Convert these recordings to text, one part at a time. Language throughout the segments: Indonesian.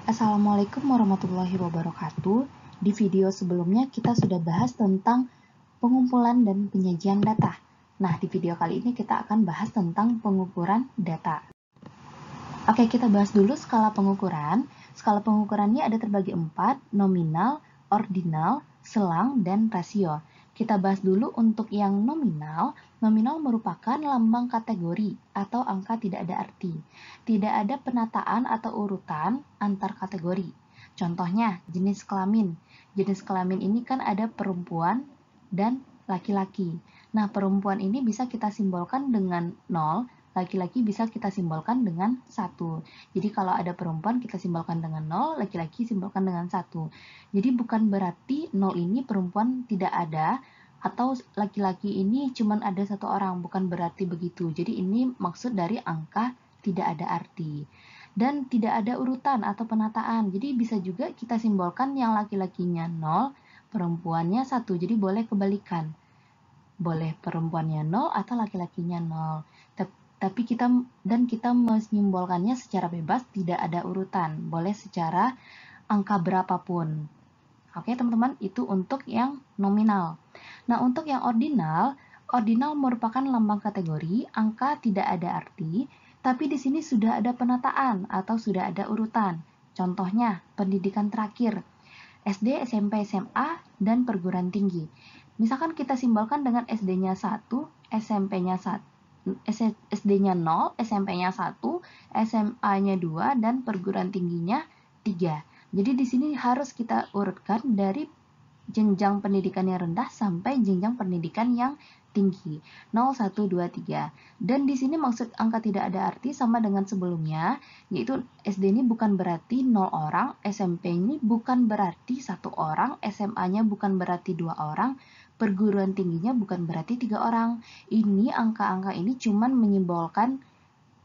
Assalamualaikum warahmatullahi wabarakatuh. Di video sebelumnya kita sudah bahas tentang pengumpulan dan penyajian data. Nah, di video kali ini kita akan bahas tentang pengukuran data. Oke, kita bahas dulu skala pengukuran. Skala pengukurannya ada terbagi 4, nominal, ordinal, selang, dan rasio. Kita bahas dulu untuk yang nominal. Nominal merupakan lambang kategori atau angka tidak ada arti. Tidak ada penataan atau urutan antar kategori. Contohnya, jenis kelamin. Jenis kelamin ini kan ada perempuan dan laki-laki. Nah, perempuan ini bisa kita simbolkan dengan 0, laki-laki bisa kita simbolkan dengan 1. Jadi kalau ada perempuan kita simbolkan dengan 0, laki-laki simbolkan dengan 1. Jadi bukan berarti 0 ini perempuan tidak ada, atau laki-laki ini cuma ada satu orang, bukan berarti begitu. Jadi ini maksud dari angka tidak ada arti. Dan tidak ada urutan atau penataan. Jadi bisa juga kita simbolkan yang laki-lakinya 0, perempuannya 1. Jadi boleh kebalikan. Boleh perempuannya 0 atau laki-lakinya 0. Tapi kita menyimbolkannya secara bebas, tidak ada urutan. Boleh secara angka berapapun. Oke, teman-teman, itu untuk yang nominal. Nah, untuk yang ordinal, ordinal merupakan lambang kategori, angka tidak ada arti, tapi di sini sudah ada penataan atau sudah ada urutan. Contohnya, pendidikan terakhir, SD, SMP, SMA, dan perguruan tinggi. Misalkan kita simbolkan dengan SD-nya 1, SMP-nya 1, SD-nya 0, SMP-nya 1, SMA-nya 2, dan perguruan tingginya 3. Jadi di sini harus kita urutkan dari jenjang pendidikan yang rendah sampai jenjang pendidikan yang tinggi. 0, 1, 2, 3. Dan di sini maksud angka tidak ada arti sama dengan sebelumnya, yaitu SD ini bukan berarti 0 orang, SMP ini bukan berarti 1 orang, SMA-nya bukan berarti 2 orang, perguruan tingginya bukan berarti 3 orang. Ini angka-angka ini cuman menyimbolkan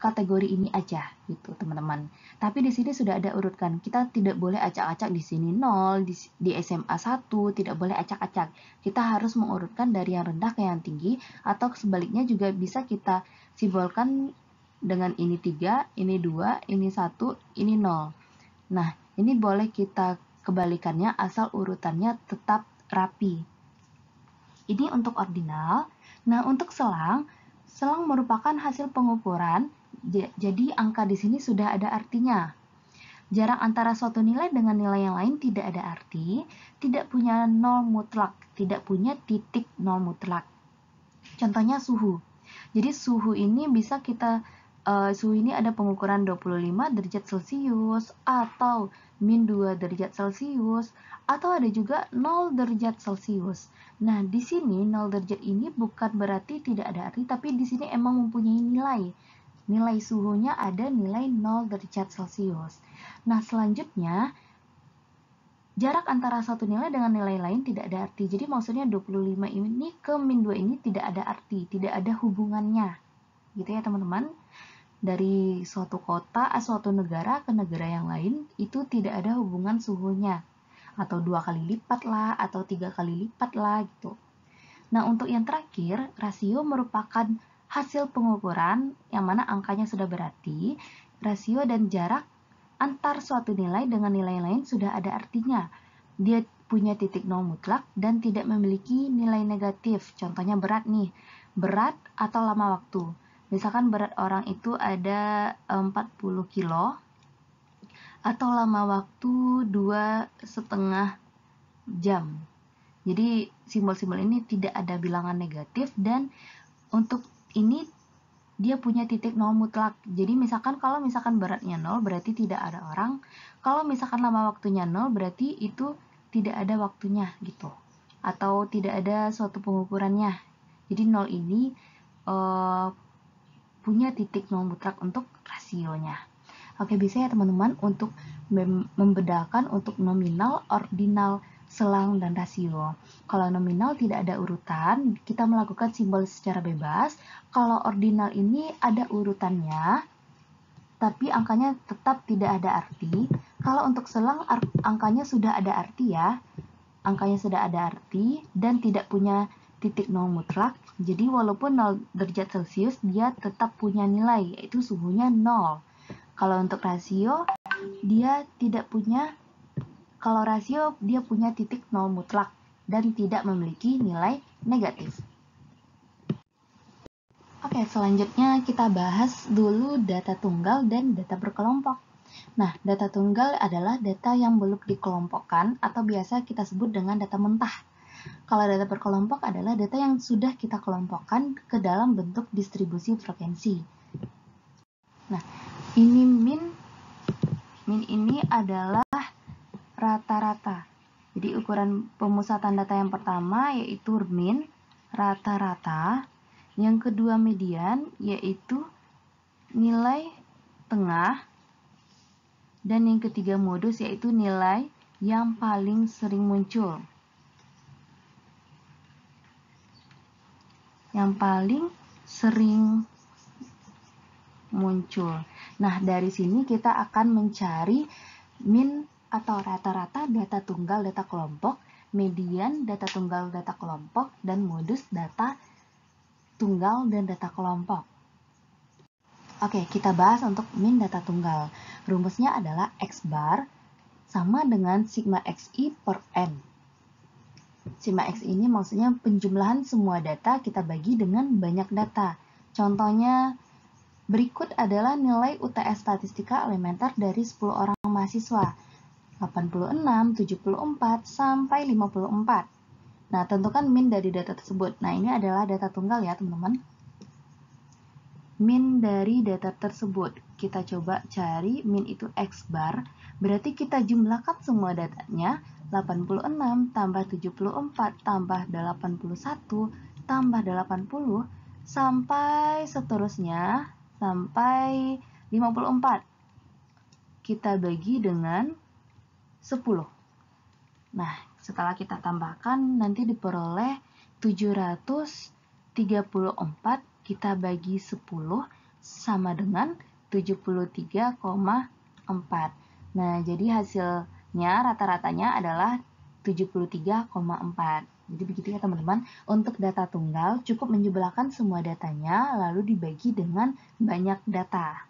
kategori ini aja gitu, teman-teman. Tapi di sini sudah ada urutkan. Kita tidak boleh acak-acak di sini 0, di SMA 1 tidak boleh acak-acak. Kita harus mengurutkan dari yang rendah ke yang tinggi, atau sebaliknya juga bisa kita simbolkan dengan ini 3, ini 2, ini 1, ini 0. Nah, ini boleh kita kebalikannya asal urutannya tetap rapi. Ini untuk ordinal. Nah, untuk selang merupakan hasil pengukuran. Jadi angka di sini sudah ada artinya. Jarak antara suatu nilai dengan nilai yang lain tidak ada arti, tidak punya nol mutlak, tidak punya titik nol mutlak. Contohnya suhu. Jadi suhu ini bisa kita suhu ini ada pengukuran 25 derajat Celcius atau min 2 derajat Celcius, atau ada juga 0 derajat Celcius. Nah, di sini 0 derajat ini bukan berarti tidak ada arti, tapi di sini emang mempunyai nilai. Nilai suhunya ada nilai 0 derajat Celcius. Nah, selanjutnya jarak antara satu nilai dengan nilai lain tidak ada arti. Jadi maksudnya 25 ini ke min 2 ini tidak ada arti, tidak ada hubungannya. Gitu ya, teman-teman. Dari suatu kota, suatu negara ke negara yang lain, itu tidak ada hubungan suhunya. Atau 2 kali lipat lah, atau 3 kali lipat lah, gitu. Nah, untuk yang terakhir, rasio merupakan hasil pengukuran yang mana angkanya sudah berarti. Rasio dan jarak antar suatu nilai dengan nilai lain sudah ada artinya. Dia punya titik nol mutlak dan tidak memiliki nilai negatif. Contohnya berat nih, berat atau lama waktu. Misalkan berat orang itu ada 40 kilo, atau lama waktu 2,5 jam. Jadi simbol-simbol ini tidak ada bilangan negatif, dan untuk ini dia punya titik nol mutlak. Jadi misalkan kalau misalkan beratnya 0 berarti tidak ada orang. Kalau misalkan lama waktunya 0 berarti itu tidak ada waktunya gitu. Atau tidak ada suatu pengukurannya. Jadi 0 ini punya titik nol mutlak untuk rasionya. Oke, bisa ya teman-teman untuk membedakan untuk nominal, ordinal, selang, dan rasio. Kalau nominal tidak ada urutan, kita melakukan simbol secara bebas. Kalau ordinal ini ada urutannya, tapi angkanya tetap tidak ada arti. Kalau untuk selang, angkanya sudah ada arti ya. Angkanya sudah ada arti dan tidak punya titik nol mutlak. Jadi walaupun 0 derajat Celcius, dia tetap punya nilai, yaitu suhunya 0. Kalau untuk rasio, dia tidak punya, kalau rasio dia punya titik nol mutlak dan tidak memiliki nilai negatif. Oke, selanjutnya kita bahas dulu data tunggal dan data berkelompok. Nah, data tunggal adalah data yang belum dikelompokkan atau biasa kita sebut dengan data mentah. Kalau data berkelompok adalah data yang sudah kita kelompokkan ke dalam bentuk distribusi frekuensi. Nah, ini min ini adalah rata-rata. Jadi ukuran pemusatan data yang pertama yaitu min, rata-rata. Yang kedua median, yaitu nilai tengah. Dan yang ketiga modus, yaitu nilai yang paling sering muncul. Yang paling sering muncul. Nah, dari sini kita akan mencari min atau rata-rata data tunggal data kelompok, median data tunggal data kelompok, dan modus data tunggal dan data kelompok. Oke, kita bahas untuk min data tunggal. Rumusnya adalah X bar sama dengan sigma XI per N. Sigma X ini maksudnya penjumlahan semua data kita bagi dengan banyak data. Contohnya berikut adalah nilai UTS statistika elementer dari 10 orang mahasiswa. 86, 74, sampai 54. Nah, tentukan min dari data tersebut. Nah, ini adalah data tunggal ya, teman-teman. Min dari data tersebut. Kita coba cari min itu X bar. Berarti kita jumlahkan semua datanya. 86 tambah 74 tambah 81 tambah 80 sampai seterusnya sampai 54. Kita bagi dengan 10. Nah, setelah kita tambahkan nanti diperoleh 734 kita bagi 10 sama dengan 73,4. Nah, jadi hasilnya rata-ratanya adalah 73,4. Jadi begitu ya teman-teman. Untuk data tunggal cukup menjumlahkan semua datanya lalu dibagi dengan banyak data.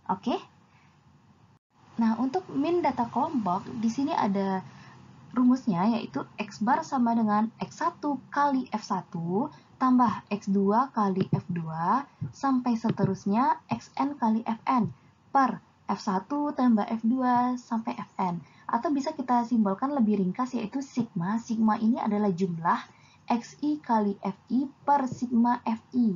Oke? Nah, untuk min data kelompok di sini ada rumusnya yaitu X bar sama dengan X1 kali F1 tambah X2 kali F2 sampai seterusnya Xn kali Fn per F1 tambah F2 sampai Fn. Atau bisa kita simbolkan lebih ringkas yaitu sigma. Sigma ini adalah jumlah Xi kali Fi per sigma Fi.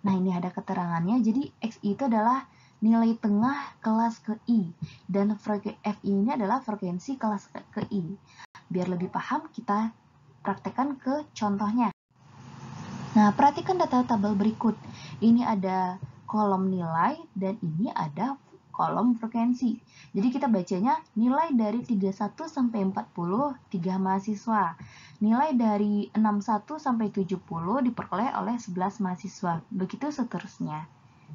Nah, ini ada keterangannya. Jadi Xi itu adalah nilai tengah kelas ke I dan Fi ini adalah frekuensi kelas ke I. Biar lebih paham kita praktekkan ke contohnya. Nah, perhatikan data tabel berikut. Ini ada kolom nilai dan ini ada kolom frekuensi. Jadi kita bacanya nilai dari 31 sampai 40 3 mahasiswa. Nilai dari 61 sampai 70 diperoleh oleh 11 mahasiswa. Begitu seterusnya.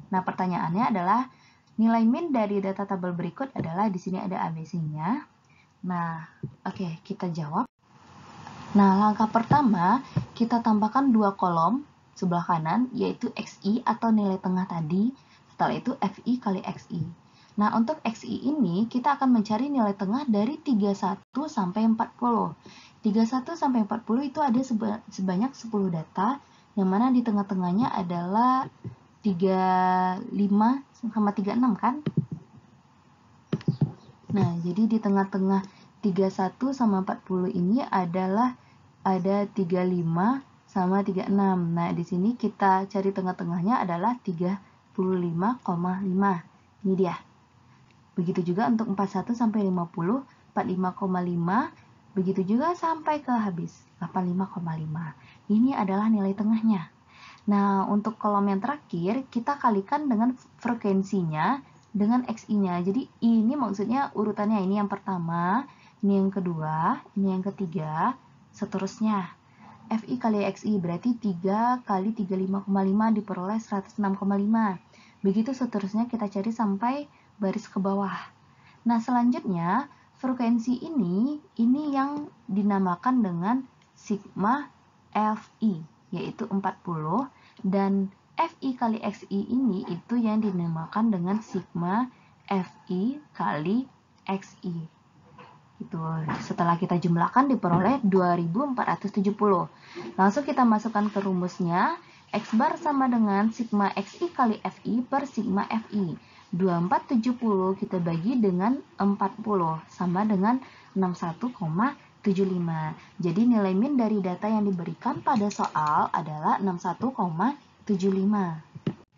Nah, pertanyaannya adalah nilai min dari data tabel berikut adalah di sini ada ABC-nya. Nah, oke, kita jawab. Nah, langkah pertama kita tambahkan dua kolom sebelah kanan yaitu XI atau nilai tengah tadi. Setelah itu FI kali XI. Nah, untuk XI ini kita akan mencari nilai tengah dari 31 sampai 40. 31 sampai 40 itu ada sebanyak 10 data, yang mana di tengah-tengahnya adalah 35 sama 36 kan? Nah, jadi di tengah-tengah 31 sama 40 ini adalah ada 35 sama 36. Nah, di sini kita cari tengah-tengahnya adalah 35,5. Ini dia. Begitu juga untuk 41 sampai 50, 45,5. Begitu juga sampai ke habis, 85,5. Ini adalah nilai tengahnya. Nah, untuk kolom yang terakhir, kita kalikan dengan frekuensinya dengan XI-nya. Jadi, ini maksudnya urutannya. Ini yang pertama, ini yang kedua, ini yang ketiga, seterusnya. FI kali XI berarti 3 kali 35,5 diperoleh 106,5. Begitu seterusnya kita cari sampai baris ke bawah. Nah, selanjutnya frekuensi ini yang dinamakan dengan sigma FI, yaitu 40, dan FI kali XI ini itu yang dinamakan dengan sigma FI kali XI. Gitu. Setelah kita jumlahkan diperoleh 2470. Langsung kita masukkan ke rumusnya. X bar sama dengan sigma XI kali FI per sigma FI. 2470 kita bagi dengan 40 sama dengan 61,75. Jadi nilai min dari data yang diberikan pada soal adalah 61,75.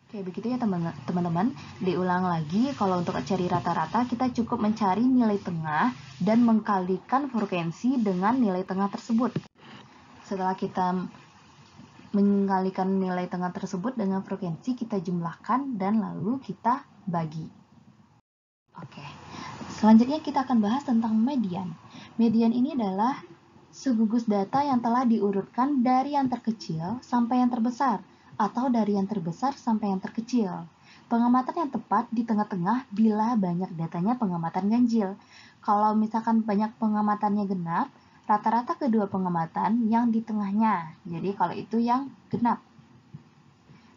Oke, begitu ya teman-teman. Diulang lagi, kalau untuk cari rata-rata, kita cukup mencari nilai tengah dan mengkalikan frekuensi dengan nilai tengah tersebut. Setelah kita mengkalikan nilai tengah tersebut dengan frekuensi, kita jumlahkan dan lalu kita bagi. Oke, selanjutnya kita akan bahas tentang median. Median ini adalah segugus data yang telah diurutkan dari yang terkecil sampai yang terbesar, atau dari yang terbesar sampai yang terkecil. Pengamatan yang tepat di tengah-tengah bila banyak datanya pengamatan ganjil. Kalau misalkan banyak pengamatannya genap, rata-rata kedua pengamatan yang di tengahnya. Jadi kalau itu yang genap.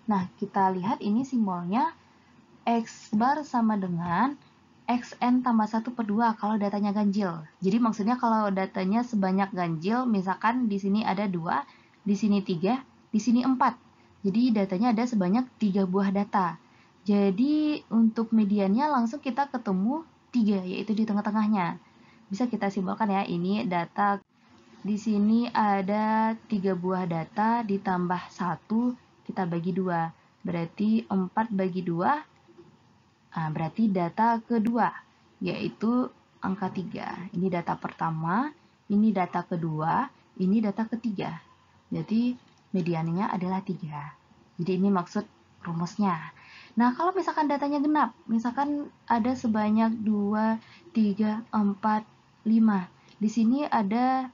Nah, kita lihat ini simbolnya X bar sama dengan XN tambah 1 per 2 kalau datanya ganjil. Jadi maksudnya kalau datanya sebanyak ganjil, misalkan di sini ada 2, di sini 3, di sini 4. Jadi datanya ada sebanyak 3 buah data. Jadi untuk mediannya langsung kita ketemu 3, yaitu di tengah-tengahnya. Bisa kita simbolkan ya, ini data. Di sini ada 3 buah data ditambah 1, kita bagi 2. Berarti 4 bagi 2, berarti data kedua, yaitu angka 3. Ini data pertama, ini data kedua, ini data ketiga. Jadi mediannya adalah 3. Jadi ini maksud rumusnya. Nah, kalau misalkan datanya genap, misalkan ada sebanyak 2, 3, 4, 5. Di sini ada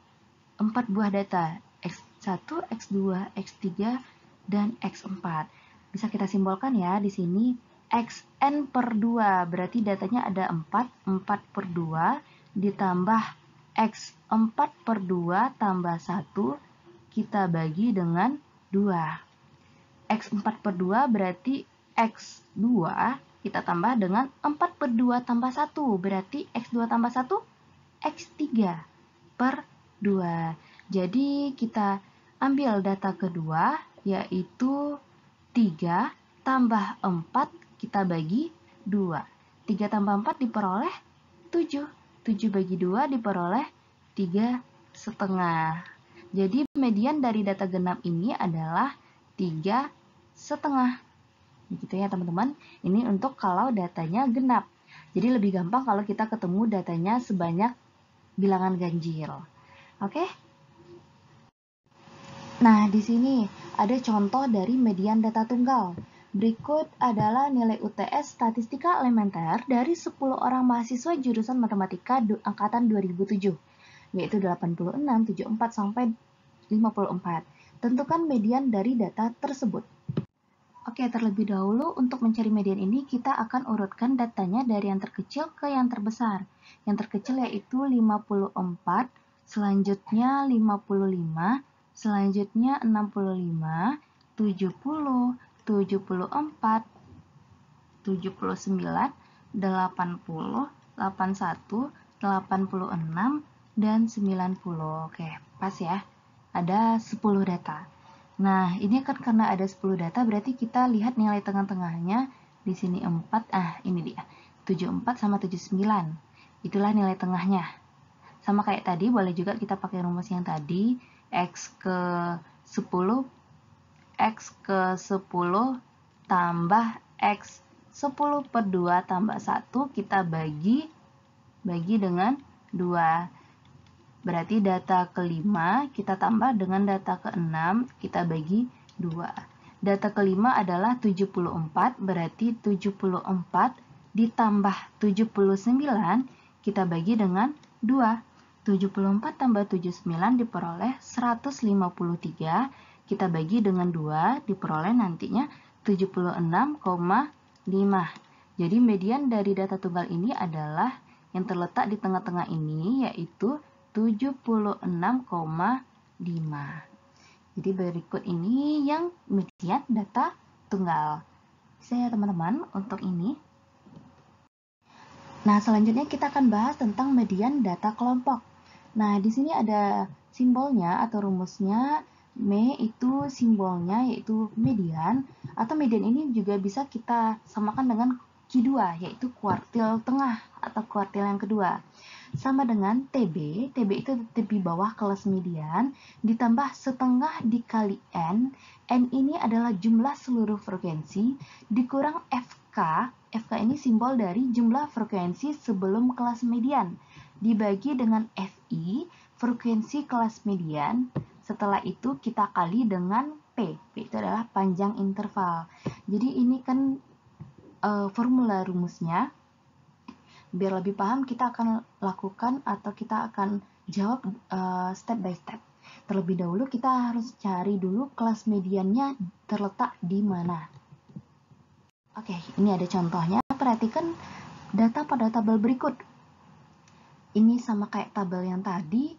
4 buah data, X1, X2, X3, dan X4. Bisa kita simbolkan ya di sini XN per 2, berarti datanya ada 4, 4 per 2, ditambah X4 per 2 tambah 1, kita bagi dengan 2. X4 per 2 berarti X2, kita tambah dengan 4 per 2 tambah 1, berarti X2 tambah 1, X3 per 2. Jadi kita ambil data kedua, yaitu 3 tambah 4, kita bagi 2. 3 tambah 4 diperoleh 7. 7 bagi 2 diperoleh 3,5. Jadi median dari data genap ini adalah 3,5. Begitu ya teman-teman. Ini untuk kalau datanya genap. Jadi lebih gampang kalau kita ketemu datanya sebanyak bilangan ganjil. Oke? Nah, di sini ada contoh dari median data tunggal. Berikut adalah nilai UTS Statistika Elementer dari 10 orang mahasiswa jurusan Matematika angkatan 2007, yaitu 86, 74, sampai 54. Tentukan median dari data tersebut. Oke, terlebih dahulu untuk mencari median ini kita akan urutkan datanya dari yang terkecil ke yang terbesar. Yang terkecil yaitu 54, selanjutnya 55, selanjutnya 65, 70, 74, 79, 80, 81, 86, dan 90. Oke, pas ya. Ada 10 data. Nah, ini kan karena ada 10 data, berarti kita lihat nilai tengah-tengahnya. Di sini 4, ini dia. 74 sama 79. Itulah nilai tengahnya. Sama kayak tadi, boleh juga kita pakai rumus yang tadi. X ke 10, X ke 10 tambah X 10 per 2 tambah 1, kita bagi dengan 2. Berarti data kelima kita tambah dengan data keenam, kita bagi 2. Data kelima adalah 74, berarti 74 ditambah 79, kita bagi dengan 2. 74 tambah 79 diperoleh 153, kita bagi dengan 2, diperoleh nantinya 76,5. Jadi median dari data tunggal ini adalah yang terletak di tengah-tengah ini, yaitu 76,5. Jadi berikut ini yang median data tunggal. Bisa ya teman-teman untuk ini. Nah, selanjutnya kita akan bahas tentang median data kelompok. Nah, di sini ada simbolnya atau rumusnya. Me itu simbolnya yaitu median, atau median ini juga bisa kita samakan dengan Q2, yaitu kuartil tengah atau kuartil yang kedua. Sama dengan TB, TB itu tepi bawah kelas median, ditambah setengah dikali N ini adalah jumlah seluruh frekuensi, dikurang FK, FK ini simbol dari jumlah frekuensi sebelum kelas median, dibagi dengan FI, frekuensi kelas median. Setelah itu kita kali dengan P itu adalah panjang interval. Jadi ini kan formula rumusnya. Biar lebih paham, kita akan lakukan atau kita akan jawab step by step. Terlebih dahulu kita harus cari dulu kelas mediannya terletak di mana. Oke, ini ada contohnya. Perhatikan data pada tabel berikut. Ini sama kayak tabel yang tadi,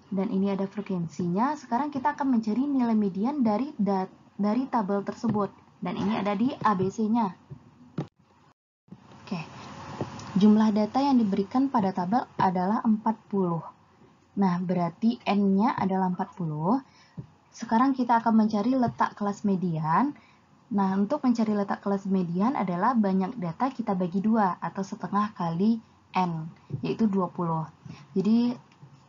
dan ini ada frekuensinya. Sekarang kita akan mencari nilai median dari tabel tersebut. Dan ini ada di ABC-nya. Oke. Jumlah data yang diberikan pada tabel adalah 40. Nah, berarti N-nya adalah 40. Sekarang kita akan mencari letak kelas median. Nah, untuk mencari letak kelas median adalah banyak data kita bagi 2 atau setengah kali N, yaitu 20. Jadi,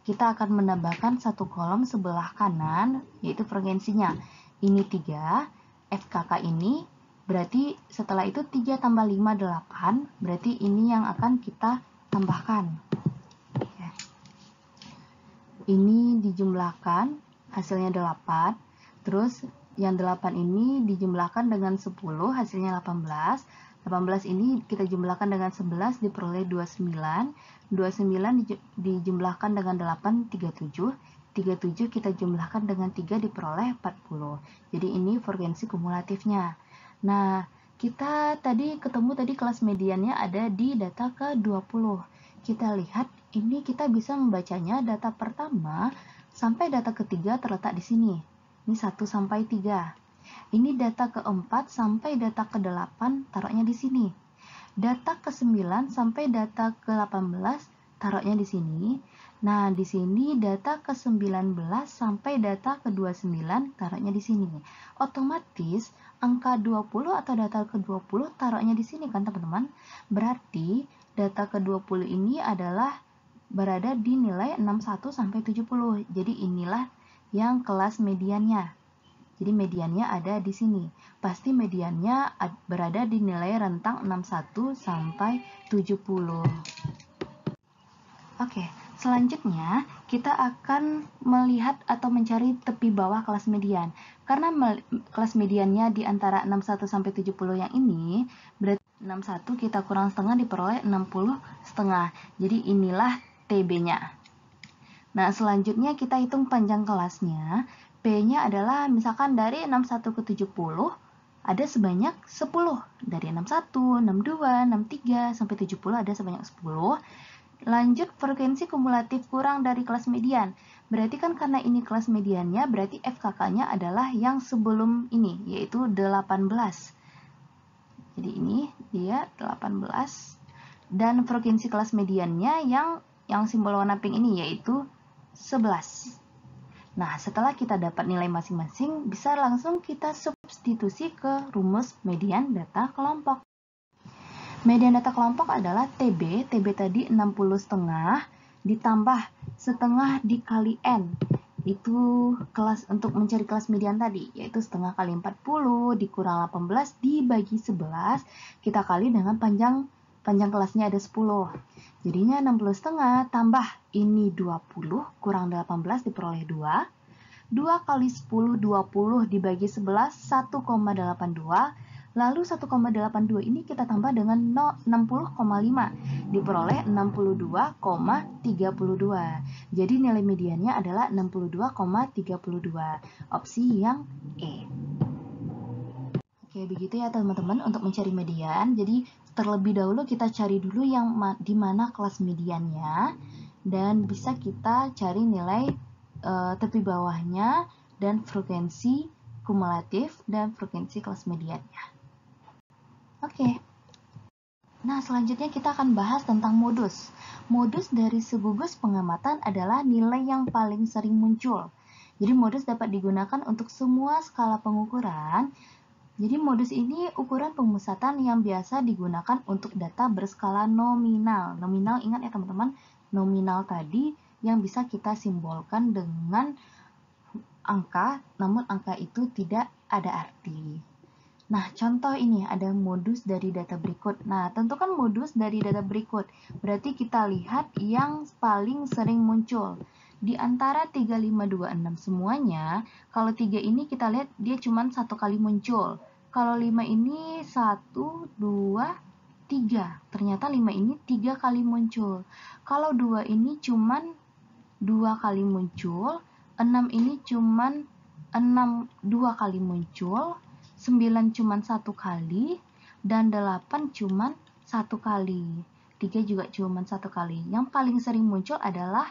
kita akan menambahkan satu kolom sebelah kanan, yaitu frekuensinya. Ini 3, FKK ini, berarti setelah itu 3 tambah 5, 8, berarti ini yang akan kita tambahkan. Ini dijumlahkan, hasilnya 8, terus yang 8 ini dijumlahkan dengan 10, hasilnya 18. 18 ini kita jumlahkan dengan 11, diperoleh 29. 29 dijumlahkan dengan 8, 37. 37 kita jumlahkan dengan 3, diperoleh 40. Jadi ini frekuensi kumulatifnya. Nah, kita tadi ketemu kelas mediannya ada di data ke-20. Kita lihat, ini kita bisa membacanya data pertama sampai data ketiga terletak di sini. Ini 1 sampai 3. Ini data ke-4 sampai data ke-8 taruhnya di sini. Data ke-9 sampai data ke-18 taruhnya di sini. Nah, di sini data ke-19 sampai data ke-29 taruhnya di sini. Otomatis angka 20 atau data ke-20 taruhnya di sini kan, teman-teman? Berarti data ke-20 ini adalah berada di nilai 61 sampai 70. Jadi inilah yang kelas mediannya. Jadi mediannya ada di sini. Pasti mediannya berada di nilai rentang 61 sampai 70. Oke, selanjutnya kita akan melihat atau mencari tepi bawah kelas median. Karena kelas mediannya di antara 61 sampai 70 yang ini, berarti 61 kita kurang setengah diperoleh 60 setengah. Jadi inilah TB-nya. Nah, selanjutnya kita hitung panjang kelasnya. P-nya adalah misalkan dari 61 ke 70 ada sebanyak 10. Dari 61, 62, 63 sampai 70 ada sebanyak 10. Lanjut frekuensi kumulatif kurang dari kelas median. Berarti kan karena ini kelas mediannya, berarti FKK-nya adalah yang sebelum ini, yaitu 18. Jadi ini dia 18. Dan frekuensi kelas mediannya yang simbol warna pink ini, yaitu 11. Nah, setelah kita dapat nilai masing-masing, bisa langsung kita substitusi ke rumus median data kelompok. Median data kelompok adalah TB tadi 60 setengah, ditambah setengah dikali N. Itu kelas untuk mencari kelas median tadi, yaitu setengah kali 40 dikurang 18 dibagi 11, kita kali dengan panjang kelasnya ada 10. Jadinya 60 setengah tambah ini 20 kurang 18 diperoleh 2. 2 kali 10, 20 dibagi 11, 1,82. Lalu 1,82 ini kita tambah dengan 60,5. Diperoleh 62,32. Jadi nilai mediannya adalah 62,32. Opsi yang E. Oke, begitu ya teman-teman untuk mencari median. Jadi terlebih dahulu kita cari dulu yang di mana kelas mediannya, dan bisa kita cari nilai tepi bawahnya dan frekuensi kumulatif dan frekuensi kelas mediannya. Oke. Nah, selanjutnya kita akan bahas tentang modus. Modus dari segugus pengamatan adalah nilai yang paling sering muncul. Jadi modus dapat digunakan untuk semua skala pengukuran. Jadi modus ini ukuran pemusatan yang biasa digunakan untuk data berskala nominal. Nominal, ingat ya teman-teman, nominal tadi yang bisa kita simbolkan dengan angka, namun angka itu tidak ada arti. Nah, contoh ini ada modus dari data berikut. Nah, tentukan modus dari data berikut. Berarti kita lihat yang paling sering muncul. Di antara 3, 5, 2, 6 semuanya, kalau 3 ini kita lihat dia cuma satu kali muncul. Kalau 5 ini 1, 2, 3. Ternyata 5 ini 3 kali muncul. Kalau 2 ini cuma 2 kali muncul, 6 ini cuma 2 kali muncul, 9 cuma 1 kali, dan 8 cuma 1 kali. 3 juga cuma 1 kali. Yang paling sering muncul adalah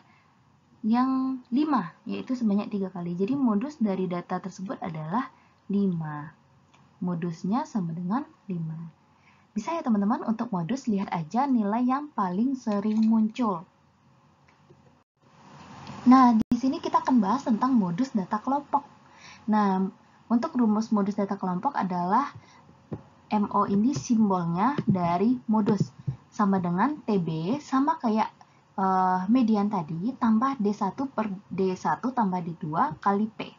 yang 5, yaitu sebanyak 3 kali. Jadi modus dari data tersebut adalah 5. Modusnya sama dengan 5. Bisa ya teman-teman, untuk modus lihat aja nilai yang paling sering muncul. Nah, di sini kita akan bahas tentang modus data kelompok. Nah, untuk rumus modus data kelompok adalah MO ini simbolnya dari modus. Sama dengan TB, sama kayak median tadi, tambah D1 per D1 tambah D2 kali P.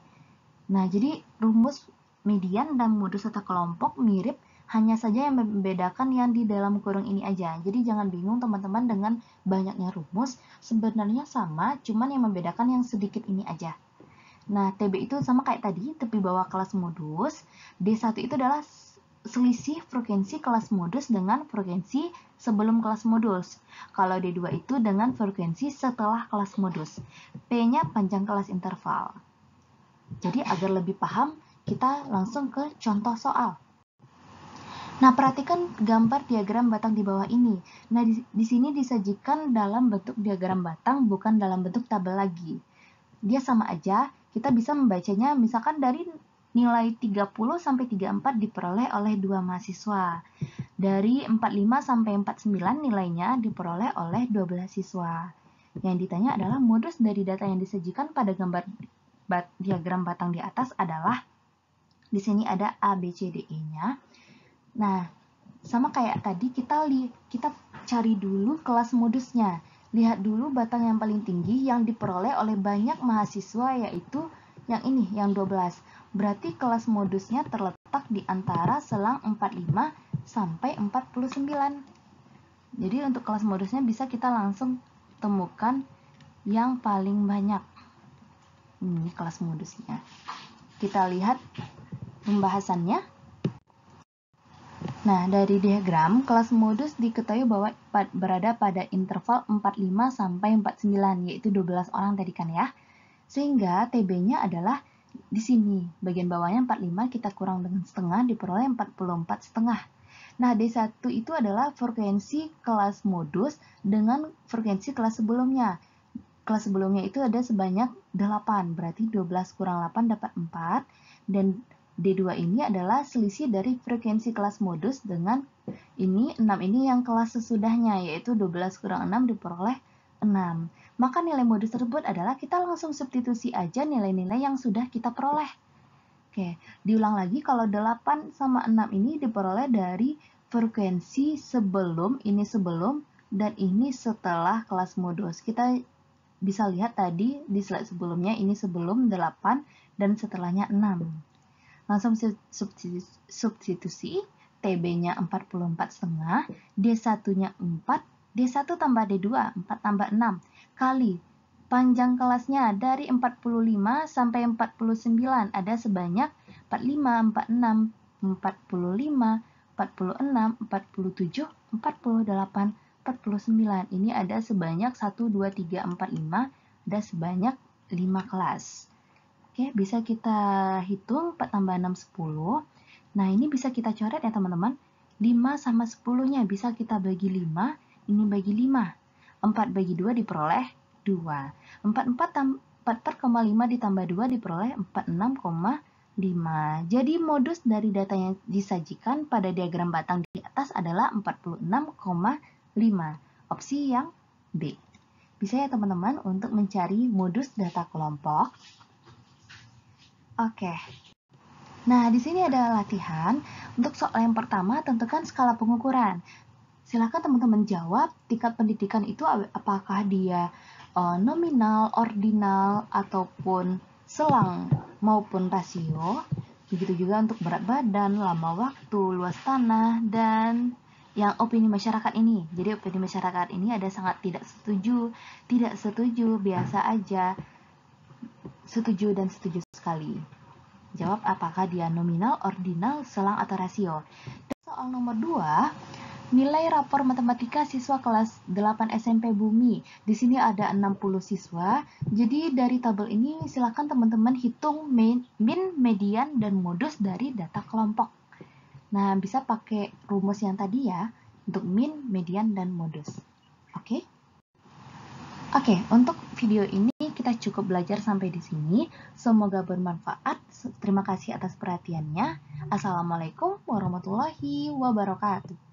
Nah, jadi rumus median dan modus data kelompok mirip, hanya saja yang membedakan yang di dalam kurung ini aja. Jadi jangan bingung teman-teman dengan banyaknya rumus, sebenarnya sama, cuman yang membedakan yang sedikit ini aja. Nah, TB itu sama kayak tadi, tepi bawah kelas modus. D1 itu adalah selisih frekuensi kelas modus dengan frekuensi sebelum kelas modus. Kalau D2 itu dengan frekuensi setelah kelas modus. P-nya panjang kelas interval. Jadi agar lebih paham, kita langsung ke contoh soal. Nah, perhatikan gambar diagram batang di bawah ini. Nah, di sini disajikan dalam bentuk diagram batang, bukan dalam bentuk tabel lagi. Dia sama aja, kita bisa membacanya misalkan dari nilai 30 sampai 34 diperoleh oleh 2 mahasiswa. Dari 45 sampai 49 nilainya diperoleh oleh 12 siswa. Yang ditanya adalah modus dari data yang disajikan pada gambar diagram batang di atas adalah, di sini ada A, B, C, D, E-nya. Nah, sama kayak tadi kita cari dulu kelas modusnya. Lihat dulu batang yang paling tinggi yang diperoleh oleh banyak mahasiswa, yaitu yang ini, yang 12. Berarti kelas modusnya terletak di antara selang 45 sampai 49. Jadi untuk kelas modusnya bisa kita langsung temukan yang paling banyak. Ini kelas modusnya. Kita lihat pembahasannya. Nah, dari diagram, kelas modus diketahui bahwa berada pada interval 45 sampai 49, yaitu 12 orang tadi kan ya. Sehingga TB-nya adalah di sini. Bagian bawahnya 45 kita kurang dengan setengah, diperoleh 44 setengah. Nah, D1 itu adalah frekuensi kelas modus dengan frekuensi kelas sebelumnya. Kelas sebelumnya itu ada sebanyak 8, berarti 12 kurang 8 dapat 4, dan D2 ini adalah selisih dari frekuensi kelas modus dengan ini 6 ini yang kelas sesudahnya, yaitu 12 kurang 6 diperoleh 6. Maka nilai modus tersebut adalah kita langsung substitusi aja nilai-nilai yang sudah kita peroleh. Oke, diulang lagi, kalau 8 sama 6 ini diperoleh dari frekuensi sebelum, ini sebelum, dan ini setelah kelas modus. Kita bisa lihat tadi di slide sebelumnya, ini sebelum 8 dan setelahnya 6. Langsung substitusi, TB-nya 44,5, D1-nya 4, D1 tambah D2, 4 tambah 6, kali panjang kelasnya dari 45 sampai 49, ada sebanyak 45, 46, 45, 46, 47, 48, 49. Ini ada sebanyak 1, 2, 3, 4, 5, ada sebanyak 5 kelas. Oke, bisa kita hitung 4 tambah 6, 10. Nah, ini bisa kita coret ya teman-teman. 5 sama 10-nya bisa kita bagi 5, ini bagi 5. 4 bagi 2 diperoleh 2. 4,5 ditambah 2 diperoleh 46,5. Jadi modus dari data yang disajikan pada diagram batang di atas atas adalah 46,5. Opsi yang B. Bisa ya teman-teman untuk mencari modus data kelompok. Oke. Nah, di sini ada latihan. Untuk soal yang pertama, tentukan skala pengukuran. Silakan teman-teman jawab tingkat pendidikan itu apakah dia nominal, ordinal, ataupun selang maupun rasio. Begitu juga untuk berat badan, lama waktu, luas tanah, dan yang opini masyarakat ini. Jadi opini masyarakat ini ada sangat tidak setuju, biasa aja, setuju, dan setuju sekali. Jawab apakah dia nominal, ordinal, selang, atau rasio. Dan soal nomor 2, nilai rapor matematika siswa kelas 8 SMP Bumi. Di sini ada 60 siswa. Jadi dari tabel ini silakan teman-teman hitung min, median, dan modus dari data kelompok. Nah, bisa pakai rumus yang tadi ya, untuk min, median, dan modus. Oke? Oke, untuk video ini kita cukup belajar sampai di sini. Semoga bermanfaat. Terima kasih atas perhatiannya. Assalamualaikum warahmatullahi wabarakatuh.